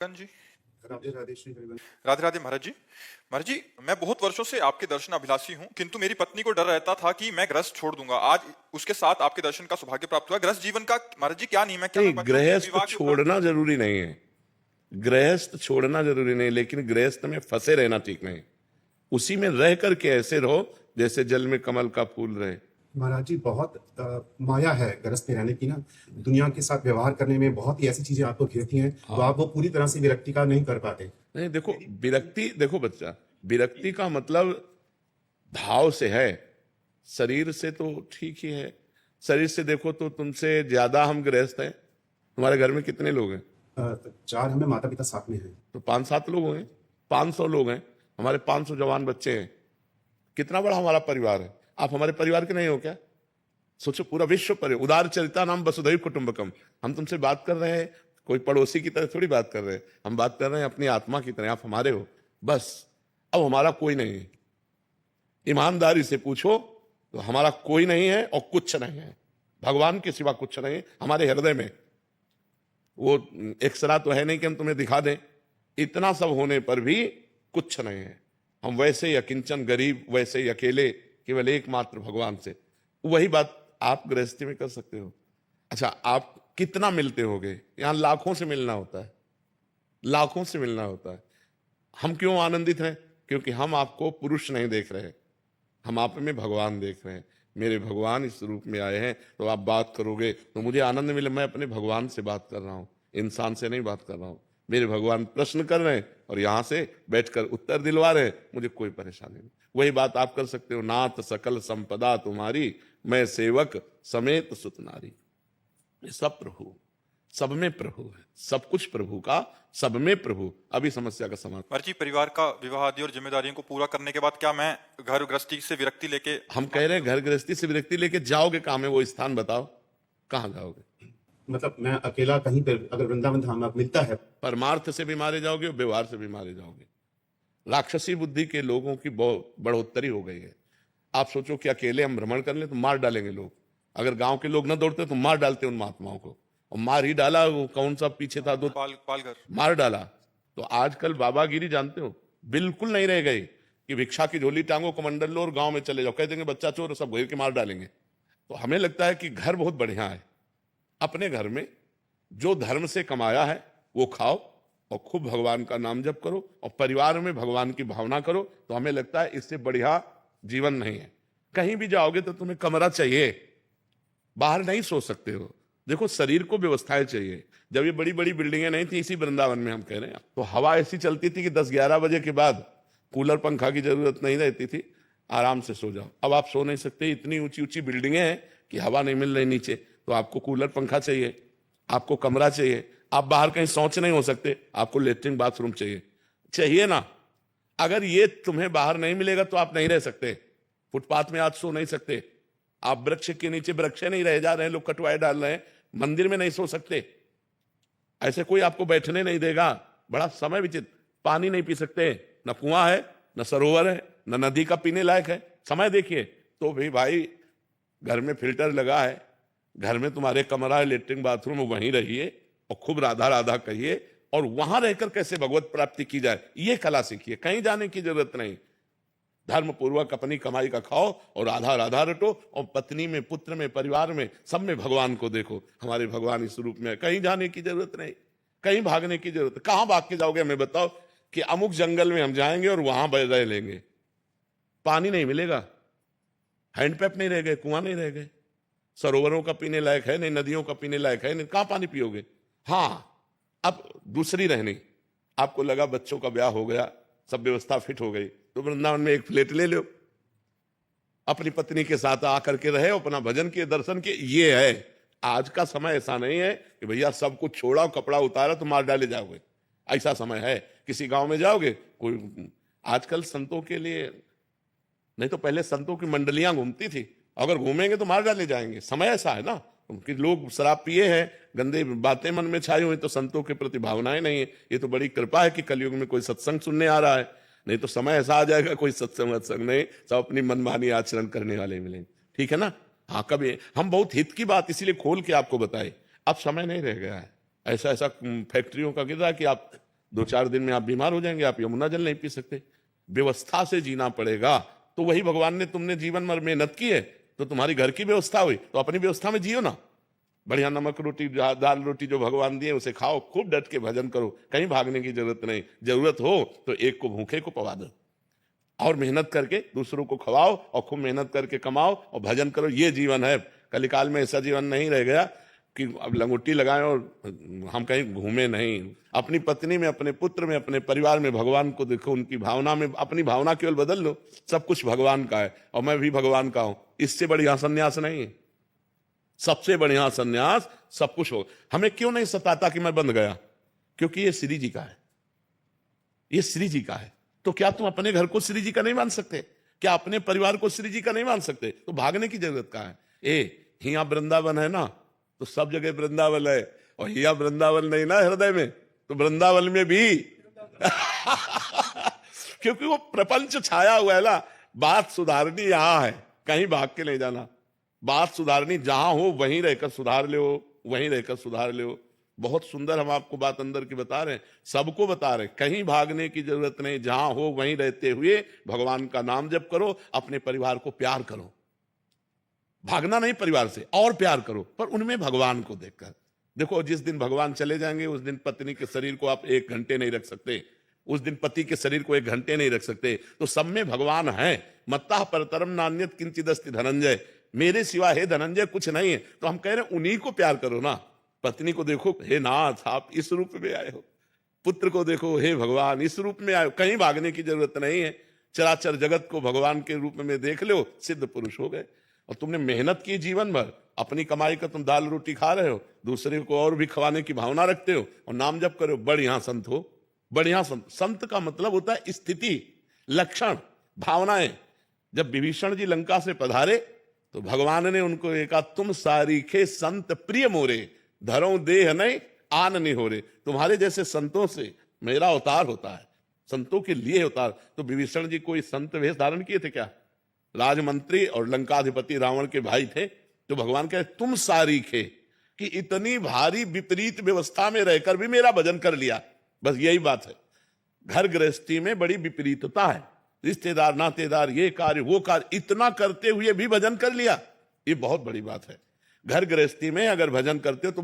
कंन जी। राधे राधे श्री हरिवंश। राधे राधे महाराज जी। महाराज जी, मैं बहुत वर्षों से आपके दर्शन अभिलाषी हूँ, किंतु मेरी पत्नी को डर रहता था कि मैं गृहस्थ छोड़ दूंगा। आज उसके साथ आपके दर्शन का सौभाग्य प्राप्त हुआ। गृहस्थ जीवन का महाराज जी क्या नियम है? क्या नहीं, मैं पतियों के गृहस्थ विवाह के उपरांत छोड़ना जरूरी नहीं है। गृहस्थ छोड़ना जरूरी नहीं, लेकिन गृहस्थ में फंसे रहना ठीक नहीं। उसी में रह करके ऐसे रहो जैसे जल में कमल का फूल रहे। महाराज जी, बहुत माया है गृहस्थ में रहने की ना। दुनिया के साथ व्यवहार करने में बहुत ही ऐसी चीजें आपको घेरती हैं, तो आप वो पूरी तरह से विरक्ति का नहीं कर पाते। नहीं, देखो विरक्ति, देखो बच्चा, विरक्ति का मतलब भाव से है, शरीर से तो ठीक ही है। शरीर से देखो तो तुमसे ज्यादा हम गृहस्थ हैं। तुम्हारे घर में कितने लोग हैं? 4 हमें माता पिता साथ में हैं। तो 5-7 लोग होंगे, 500 लोग हैं। हमारे 500 जवान बच्चे हैं। कितना बड़ा हमारा परिवार है। आप हमारे परिवार के नहीं हो क्या? सोचो, पूरा विश्व पर उदार चरिता नाम वसुधैव कुटुंबकम। हम तुमसे बात कर रहे हैं, कोई पड़ोसी की तरह थोड़ी बात कर रहे हैं। हम बात कर रहे हैं अपनी आत्मा की तरह। आप हमारे हो बस। अब हमारा कोई नहीं है। ईमानदारी से पूछो तो हमारा कोई नहीं है और कुछ नहीं है। भगवान के सिवा कुछ नहीं है हमारे हृदय में। वो एक्सरा तो है नहीं कि हम तुम्हें दिखा दें। इतना सब होने पर भी कुछ नहीं है। हम वैसे ही अकिंचन, गरीब, वैसे ही अकेले, केवल एकमात्र भगवान से। वही बात आप गृहस्थी में कर सकते हो। अच्छा, आप कितना मिलते होगे? यहां लाखों से मिलना होता है, लाखों से मिलना होता है। हम क्यों आनंदित हैं? क्योंकि हम आपको पुरुष नहीं देख रहे, हम आप में भगवान देख रहे हैं। मेरे भगवान इस रूप में आए हैं, तो आप बात करोगे तो मुझे आनंद मिले। मैं अपने भगवान से बात कर रहा हूं, इंसान से नहीं बात कर रहा हूं। मेरे भगवान प्रश्न कर रहे हैं और यहां से बैठकर उत्तर दिलवा रहे हैं, मुझे कोई परेशानी नहीं। वही बात आप कर सकते हो। नाथ सकल संपदा तुम्हारी, मैं सेवक समेत सुत नारी। ये सब प्रभु, सब में प्रभु है। सब कुछ प्रभु का, सब में प्रभु। अभी समस्या का समाधान। महाराज जी, परिवार का विवाह आदि और जिम्मेदारियों को पूरा करने के बाद क्या मैं घर गृहस्थी से विरक्ति लेके? हम कह रहे हैं घर गृहस्थी से विरक्ति लेके जाओगे कहां में? वो स्थान बताओ, कहां जाओगे? मतलब मैं अकेला कहीं पर अगर वृंदावन धाम में मिलता है। परमार्थ से भी मारे जाओगे और व्यवहार से भी मारे जाओगे। राक्षसी बुद्धि के लोगों की बढ़ोतरी हो गई है। आप सोचो कि अकेले हम भ्रमण कर ले तो मार डालेंगे लोग। अगर गांव के लोग न दौड़ते तो मार डालते उन महात्माओं को, और मार ही डाला। वो कौन सा पीछे था, पालघर मार डाला। तो आजकल बाबागिरी जानते हो, बिल्कुल नहीं रह गई कि भिक्षा की झोली टांगो, कमंडल लो और गांव में चले जाओ। कह देंगे बच्चा चोर, सब घेर के मार डालेंगे। तो हमें लगता है कि घर बहुत बढ़िया है। अपने घर में जो धर्म से कमाया है वो खाओ और खूब भगवान का नाम जप करो, और परिवार में भगवान की भावना करो। तो हमें लगता है इससे बढ़िया जीवन नहीं है। कहीं भी जाओगे तो तुम्हें कमरा चाहिए, बाहर नहीं सो सकते हो। देखो, शरीर को व्यवस्थाएं चाहिए। जब ये बड़ी बड़ी बिल्डिंगें नहीं थी, इसी वृंदावन में हम कह रहे हैं, तो हवा ऐसी चलती थी कि 10-11 बजे के बाद कूलर पंखा की जरूरत नहीं रहती थी। आराम से सो जाओ। अब आप सो नहीं सकते। इतनी ऊंची ऊंची बिल्डिंगें हैं कि हवा नहीं मिल रही नीचे, तो आपको कूलर पंखा चाहिए, आपको कमरा चाहिए। आप बाहर कहीं शौच नहीं हो सकते, आपको लेटरिन बाथरूम चाहिए ना। अगर ये तुम्हें बाहर नहीं मिलेगा तो आप नहीं रह सकते। फुटपाथ में आज सो नहीं सकते। आप वृक्ष के नीचे, वृक्ष नहीं रह जा रहे हैं, लोग कटवाए डाल रहे हैं। मंदिर में नहीं सो सकते, ऐसे कोई आपको बैठने नहीं देगा। बड़ा समय विचित्र। पानी नहीं पी सकते, न कुआं है, न सरोवर है, न नदी का पीने लायक है। समय देखिए। तो भी भाई, घर में फिल्टर लगा है, घर में तुम्हारे कमरा है, लेटरिन बाथरूम, वहीं रहिए और खूब राधा राधा कहिए, और वहां रहकर कैसे भगवत प्राप्ति की जाए ये कला सीखिए। कहीं जाने की जरूरत नहीं। धर्म पूर्वक अपनी कमाई का खाओ और राधा राधा रटो, और पत्नी में, पुत्र में, परिवार में, सब में भगवान को देखो। हमारे भगवान इस रूप में है। कहीं जाने की जरूरत नहीं, कहीं भागने की जरूरत। कहां भाग के जाओगे? हमें बताओ कि अमुक जंगल में हम जाएंगे और वहां रह लेंगे। पानी नहीं मिलेगा, हैंडपैप नहीं रह गए, कुआं नहीं रह गए, सरोवरों का पीने लायक है नहीं, नदियों का पीने लायक है नहीं, कहां पानी पियोगे? हाँ, अब दूसरी रहनी। आपको लगा बच्चों का ब्याह हो गया, सब व्यवस्था फिट हो गई, तो वृंदावन में एक फ्लैट ले लो, अपनी पत्नी के साथ आकर के रहे, अपना भजन के, दर्शन के। ये है। आज का समय ऐसा नहीं है कि भैया सब कुछ छोड़ा, कपड़ा उतारा तो मार डाले जाओगे। ऐसा समय है। किसी गांव में जाओगे, कोई आजकल संतों के लिए नहीं, तो पहले संतों की मंडलियां घूमती थी, अगर घूमेंगे तो मार डाले जाएंगे। समय ऐसा है ना कि लोग शराब पिए हैं, गंदे बातें मन में छाई हुई, तो संतों के प्रति भावनाएं नहीं है। ये तो बड़ी कृपा है कि कलयुग में कोई सत्संग सुनने आ रहा है। नहीं तो समय ऐसा आ जाएगा, कोई सत्संग नहीं, सब अपनी मनमानी आचरण करने वाले मिलेंगे। ठीक है ना? हाँ, कभी हम बहुत हित की बात इसीलिए खोल के आपको बताए। अब समय नहीं रह गया है। ऐसा ऐसा फैक्ट्रियों का गिर रहा है कि आप 2-4 दिन में आप बीमार हो जाएंगे, आप यमुना जल नहीं पी सकते। व्यवस्था से जीना पड़ेगा। तो वही भगवान ने, तुमने जीवन भर मेहनत की है तो तुम्हारी घर की व्यवस्था हुई, तो अपनी व्यवस्था में जियो ना। बढ़िया नमक रोटी, दाल रोटी जो भगवान दिए उसे खाओ, खूब डट के भजन करो, कहीं भागने की जरूरत नहीं। जरूरत हो तो एक को भूखे को पवा दो, और मेहनत करके दूसरों को खवाओ, और खूब मेहनत करके कमाओ और भजन करो। ये जीवन है। कलिकाल में ऐसा जीवन नहीं रह गया कि अब लंगोटी लगाएं और हम कहीं घूमे नहीं। अपनी पत्नी में, अपने पुत्र में, अपने परिवार में भगवान को देखो, उनकी भावना में अपनी भावना केवल बदल लो, सब कुछ भगवान का है और मैं भी भगवान का हूं। इससे बढ़िया संन्यास नहीं है। सबसे बढ़िया संन्यास सब कुछ हो। हमें क्यों नहीं सताता कि मैं बंध गया? क्योंकि ये श्री जी का है, ये श्री जी का है। तो क्या तुम अपने घर को श्री जी का नहीं मान सकते? क्या अपने परिवार को श्री जी का नहीं मान सकते? तो भागने की जरूरत कहां है? हिया वृंदावन है ना, तो सब जगह वृंदावन है, और हिया वृंदावन नहीं ना हृदय में, तो वृंदावन में भी क्योंकि वो प्रपंच छाया हुआ है ना। बात सुधारनी यहां है, कहीं भाग के नहीं जाना। बात सुधारनी जहां हो वहीं रहकर सुधार ले, वहीं रहकर सुधार ले। बहुत सुंदर हम आपको बात अंदर की बता रहे हैं, सबको बता रहे हैं। कहीं भागने की जरूरत नहीं, जहां हो वहीं रहते हुए भगवान का नाम जप करो, अपने परिवार को प्यार करो। भागना नहीं परिवार से, और प्यार करो, पर उनमें भगवान को देखकर। देखो, जिस दिन भगवान चले जाएंगे उस दिन पत्नी के शरीर को आप 1 घंटे नहीं रख सकते, उस दिन पति के शरीर को 1 घंटे नहीं रख सकते। तो सब में भगवान है। मत्ता परतरम नान्यत किंचिदस्ति धनंजय, मेरे सिवा हे धनंजय कुछ नहीं है। तो हम कह रहे हैं उन्हीं को प्यार करो ना। पत्नी को देखो, हे नाथ आप इस रूप में आए हो। पुत्र को देखो, हे भगवान इस रूप में आए हो। कहीं भागने की जरूरत नहीं है। चराचर जगत को भगवान के रूप में देख लो, सिद्ध पुरुष हो गए। और तुमने मेहनत की जीवन भर, अपनी कमाई का तुम दाल रोटी खा रहे हो, दूसरे को और भी खवाने की भावना रखते हो, और नाम जप करो, बढ़िया संत हो। बढ़िया संत, संत का मतलब होता है स्थिति, लक्षण, भावनाएं। जब विभीषण जी लंका से पधारे तो भगवान ने उनको कहा, तुम सारीखे संत प्रिय मोरे, धरो देह नहीं आन नहीं हो रे। तुम्हारे जैसे संतों से मेरा अवतार होता है, संतों के लिए अवतार। तो विभीषण जी कोई संत वेश धारण किए थे क्या? राजमंत्री और लंकाधिपति रावण के भाई थे। तो भगवान कहे, तुम सारीखे, कि इतनी भारी विपरीत व्यवस्था में रहकर भी मेरा भजन कर लिया। बस यही बात है। घर गृहस्थी में बड़ी विपरीतता है, रिश्तेदार नातेदार, ये कार्य वो कार्य, इतना करते हुए भी भजन कर लिया, ये बहुत बड़ी बात है। घर गृहस्थी में अगर भजन करते हो तो